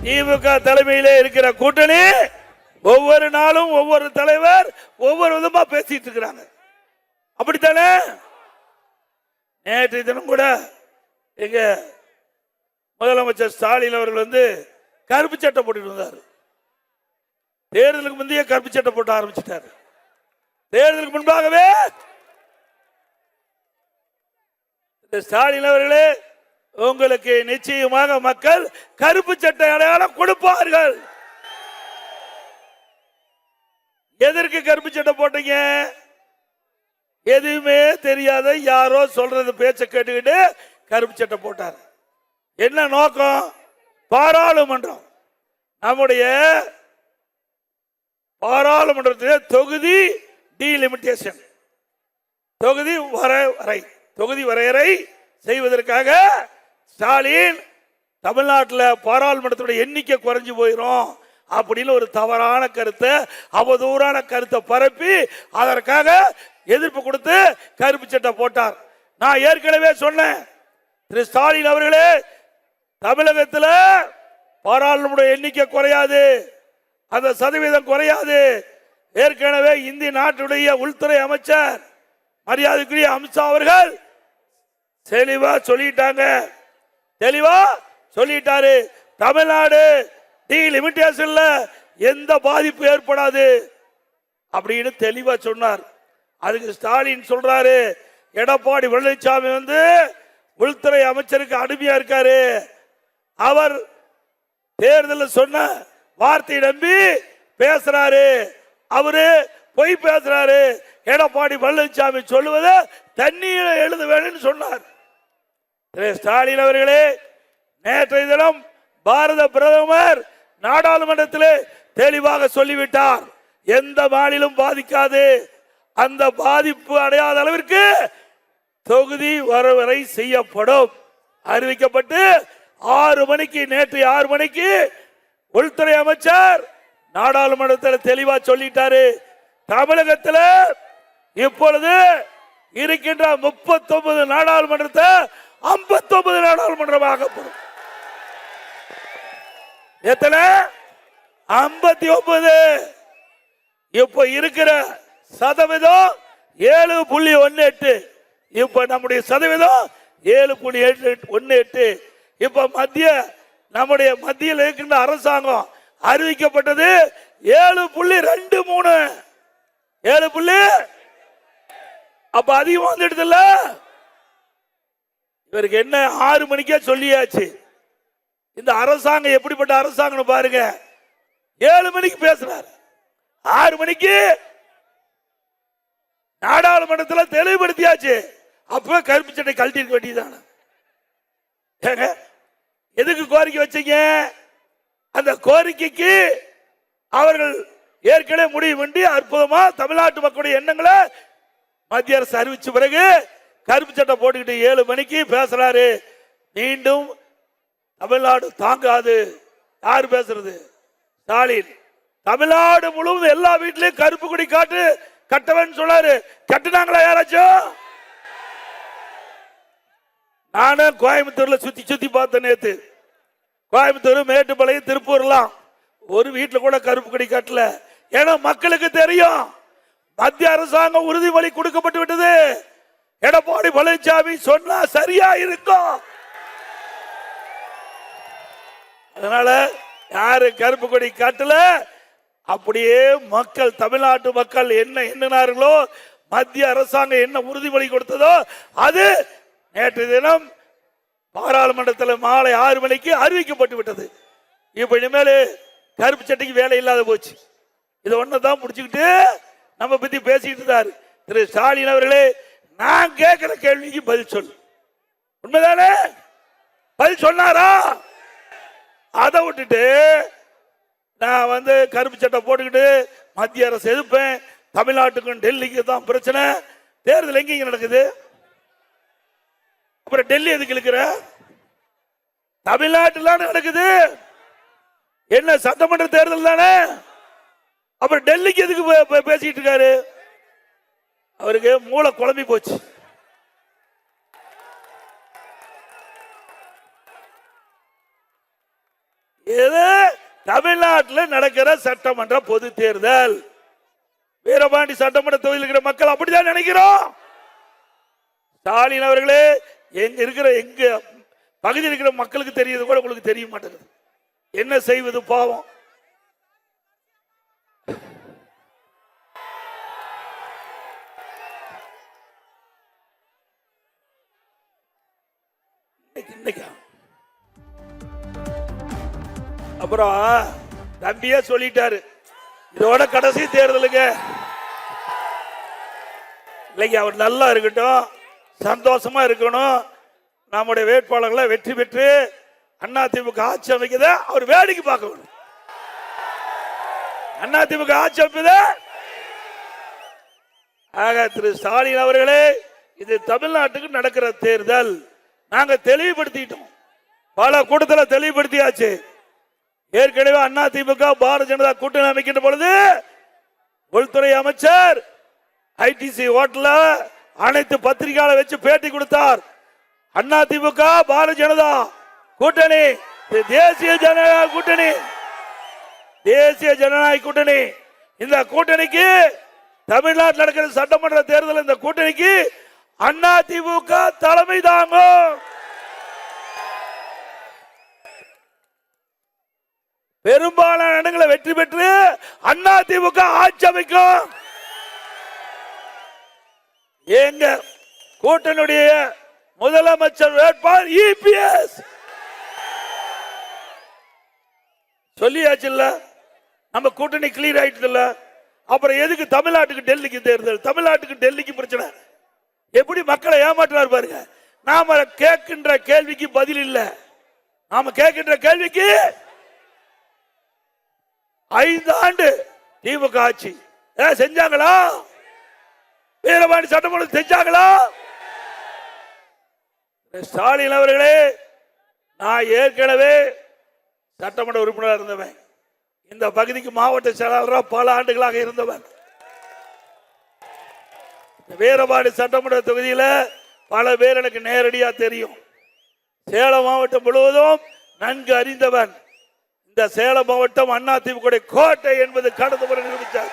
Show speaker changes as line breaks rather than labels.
திமுக தலைமையிலே இருக்கிற கூட்டணி ஒவ்வொரு நாளும் ஒவ்வொரு தலைவர் ஒவ்வொரு விதமா பேசிட்டு இருக்கிறாங்க. அப்படித்தானே? நேற்று தினம் கூட எங்க முதலமைச்சர் ஸ்டாலின் அவர்கள் கருப்பு சட்டை போட்டு வந்தார். தேர்தலுக்கு முந்தைய கருப்பு சட்டை போட்டு ஆரம்பிச்சிட்டாரு. தேர்தலுக்கு முன்பாகவே ஸ்டாலின் அவர்களே, உங்களுக்கு நிச்சயமாக மக்கள் கருப்பு சட்டை அடையாளம் கொடுப்பார்கள். எதற்கு கருப்பு சட்டை போட்டீங்க? எதுவுமே தெரியாத யாரோ சொல்றது பேச்ச கேட்டுக்கிட்டு கருப்பு சட்டை போட்டார். என்ன நோக்கம்? பாராளுமன்றம், நம்முடைய பாராளுமன்றத்திலே தொகுதி டீலிமிட்டேஷன், தொகுதி வரையறை செய்வதற்காக ஸ்டாலின் தமிழ்நாட்டில் பாராளுமன்றத்துடைய எண்ணிக்கை குறைஞ்சு போயிடும் அப்படின்னு ஒரு தவறான கருத்தை, அவதூறான கருத்தை பரப்பி அதற்காக எதிர்ப்பு கொடுத்து கருப்பு சட்டை போட்டார். நான் ஏற்கனவே சொன்னேன், திரு ஸ்டாலின் அவர்களே, தமிழகத்தில் பாராளுமன்ற எண்ணிக்கை குறையாது, அந்த சதவீதம் குறையாது. ஏற்கனவே இந்திய நாட்டுடைய உள்துறை அமைச்சர் மரியாதைக்குரிய அமித்ஷா அவர்கள் தெளிவா சொல்லிட்டாரு. தமிழ்நாடு டீலிமிட்டேஷன்ல எந்த பாதிப்பு ஏற்படாது அப்படின்னு தெளிவா சொன்னார். அதுக்கு ஸ்டாலின் சொல்றாரு, எடப்பாடி பழனிசாமி உள்துறை அமைச்சருக்கு அடிமையா இருக்காரு. அவர் தேர்தலில் சொன்ன வார்த்தை நம்பி பேசுறாரு, அவரு பொய் பேசுறாரு. எடப்பாடி பழனிசாமி சொல்லுவதை தண்ணீரை எழுத வேண்டும் சொன்னார். ஸ்டாலின் அவர்களே, நேற்றைய தினம் பாரத பிரதமர் நாடாளுமன்றத்திலே தெளிவாக சொல்லிவிட்டார், எந்த மாநிலம் பாதிக்காது, அந்த பாதிப்பு அடையாத அளவிற்கு தொகுதி வரையறை செய்யப்படும் அறிவிக்கப்பட்டு 6 மணிக்கு, நேற்று 6 மணிக்கு உள்துறை அமைச்சர் நாடாளுமன்றத்தில் தெளிவா சொல்லிட்டாரு. தமிழகத்தில் இப்பொழுது இருக்கின்ற 39 நாடாளுமன்றத்தை 59 நாடாளுமன்றமாகப்படும். எத்தனை? 59. இப்ப இருக்கிற சதவீதம் 7.18. இப்ப நம்முடைய சதவீதம் 7.18. இப்ப நம்முடைய மத்தியில் இருக்கின்ற அரசாங்கம் அறிவிக்கப்பட்டது 7.23. 7. அப்ப அதிகம் வந்துடுதுல்ல. இவருக்கு என்ன 6 மணிக்கே சொல்லியாச்சு. இந்த அரசாங்கம் எப்படிப்பட்ட அரசாங்கம் பாருங்க. 7 மணிக்கு பேசுறாரு, 6 மணிக்கு நாடாளுமன்றத்தில் தெளிவுபடுத்தியாச்சு. அப்ப கருப்பு சட்டை கழட்டி இருக்க வேண்டியதான. எதுக்கு கோரிக்கை வச்சீங்க? அந்த கோரிக்கைக்கு அவர்கள் ஏற்கனவே முடிவு பண்ணி அற்புதமா தமிழ்நாட்டு மக்களுடைய எண்ணங்களை மத்திய அரசு அறிவிச்ச பிறகு கருப்பு சட்டை போட்டுக்கிட்டு 7 மணிக்கு பேசுறாரு. மீண்டும் தமிழ்நாடு தாங்காது. யார் பேசுறது? ஸ்டாலின். தமிழ்நாடு முழுவதும் எல்லா வீட்லயும் கருப்பு கொடி கட்டவன் சொன்னாரு. கட்டுனாங்களா யாராச்சும்? நானும் கோயம்புத்தூர்ல சுத்தி பார்த்தேன் நேத்து. கோயம்புத்தூர், மேட்டுப்பாளையம், திருப்பூர்லாம் ஒரு வீட்டுல கூட கருப்பு கொடி கட்டல. ஏன்னா மக்களுக்கு தெரியும் மத்திய அரசாங்கம் உறுதிமொழி கொடுக்கப்பட்டு விட்டது. எடப்பாடி பழனிசாமி சொன்னா சரியா இருக்கும். அதனால யாரு கருப்பு கொடி காட்டல. அப்படியே மக்கள், தமிழ்நாட்டு மக்கள் என்ன எண்ணினார்களோ, மத்திய அரசாங்கம் என்ன உறுதிமொழி கொடுத்ததோ அது நேற்று தினம் பாராளுமன்றத்தில் மாலை 6 மணிக்கு அறிவிக்கப்பட்டு விட்டது. இப்ப இனிமேல் கருப்பு சட்டைக்கு வேலை இல்லாத போச்சு. இதை ஒன்னதான் முடிச்சுக்கிட்டு நம்ம பத்தி பேசிட்டு இருந்தாரு திரு ஸ்டாலின் அவர்களே. நான் கேட்கிற கேள்விக்கு பதில் சொல்லு. உண்மைதானே? பதில் சொன்னாரா? அதை விட்டுட்டு நான் கருப்பு சட்டை போட்டுக்கிட்டு மத்திய அரசு எதிர்ப்பேன், தமிழ்நாட்டுக்கும் டெல்லிக்கு தான் பிரச்சனை. தேர்தல் எங்க நடக்குது? அப்புறம் டெல்லி எதுக்கு இருக்கிற? தமிழ்நாட்டில் நடக்குது. என்ன சட்டமன்ற தேர்தல் தானே? அப்புறம் டெல்லிக்கு எதுக்கு பேசிட்டு இருக்காரு? அவருக்கு மூளை குழம்பி போச்சு. இது தமிழ்நாட்டில் நடக்கிற சட்டமன்ற பொது தேர்தல். வீரபாண்டி சட்டமன்ற தொகுதியில் இருக்கிற மக்கள் அப்படிதான் நினைக்கிறோம். ஸ்டாலின் அவர்களே, எங்க பகுதியில் இருக்கிற மக்களுக்கு தெரியுது கூட உங்களுக்கு தெரிய மாட்டேங்குது. என்ன செய்வது பாவம். அப்புறம் தம்பியே சொல்லிட்டாரு, இதோட கடைசி தேர்தலுங்க. இல்லைங்க, அவர் நல்லா இருக்கட்டும், சந்தோஷமா இருக்கணும். நம்முடைய வேட்பாளர்களை வெற்றி பெற்று அதிமுக ஆட்சி அமைக்கத அவர் வேடிக்கை பார்க்க வேணும். அதிமுக ஆட்சி அமைப்பத ஆக திரு ஸ்டாலின் அவர்களே, இது தமிழ்நாட்டுக்கு நடக்கிற தேர்தல். நாங்க தெளிவுபடுத்திட்டோம், பல கூட்டத்தில் தெளிவுபடுத்தியாச்சு. ஏற்கனவே அதிமுக பாரதிய ஜனதா கூட்டணி அமைக்கின்ற பொழுது உள்துறை அமைச்சர் ஐடிசி ஹோட்டல்ல அனைத்து பத்திரிகையாளர் வச்சு பேட்டி கொடுத்தார். அதிமுக பாரதிய ஜனதா கூட்டணி தேசிய ஜனநாயக கூட்டணி, தேசிய ஜனநாயக கூட்டணி. இந்த கூட்டணிக்கு தமிழ்நாட்டில் நடக்கிற சட்டமன்ற தேர்தல், இந்த கூட்டணிக்கு அதிமுக தலைமை தாங்கும். பெரும்பாலான இடங்களை வெற்றி பெற்று அதிமுக ஆட்சி அமைக்கும். எங்க கூட்டணியுடைய முதலமைச்சர் வேட்பாளர் இபிஎஸ் சொல்லியாச்சு இல்ல, நம்ம கூட்டணி கிளியர் ஆயிட்டு இல்ல. அப்புறம் எதுக்கு தமிழ்நாட்டுக்கு டெல்லிக்கு தேர்தல்? தமிழ்நாட்டுக்கு டெல்லிக்கு பிரச்சனை. எப்படி மக்களை ஏமாற்றுவார் பாருங்க. நாம கேட்கின்ற கேள்விக்கு பதில் இல்ல. நாம கேட்கின்ற கேள்விக்கு 5 ஆண்டு திமுக ஆட்சி செஞ்சாங்களா? வீரபாண்டி சட்டமன்ற செஞ்சாங்களா? ஸ்டாலின் அவர்களே, நான் ஏற்கனவே சட்டமன்ற உறுப்பினராக இருந்தவன், இந்த பகுதிக்கு மாவட்ட செயலாளராக பல ஆண்டுகளாக இருந்தவன். வீரபாண்டி சட்டமன்ற தொகுதியில் பல பேர் எனக்கு நேரடியா தெரியும். சேலம் மாவட்டம் முழுவதும் நன்கு அறிந்தவன். இந்த சேலம் மாவட்டம் அதிமுக கோட்டை என்பது கடந்த முறை நிரூபித்தார்.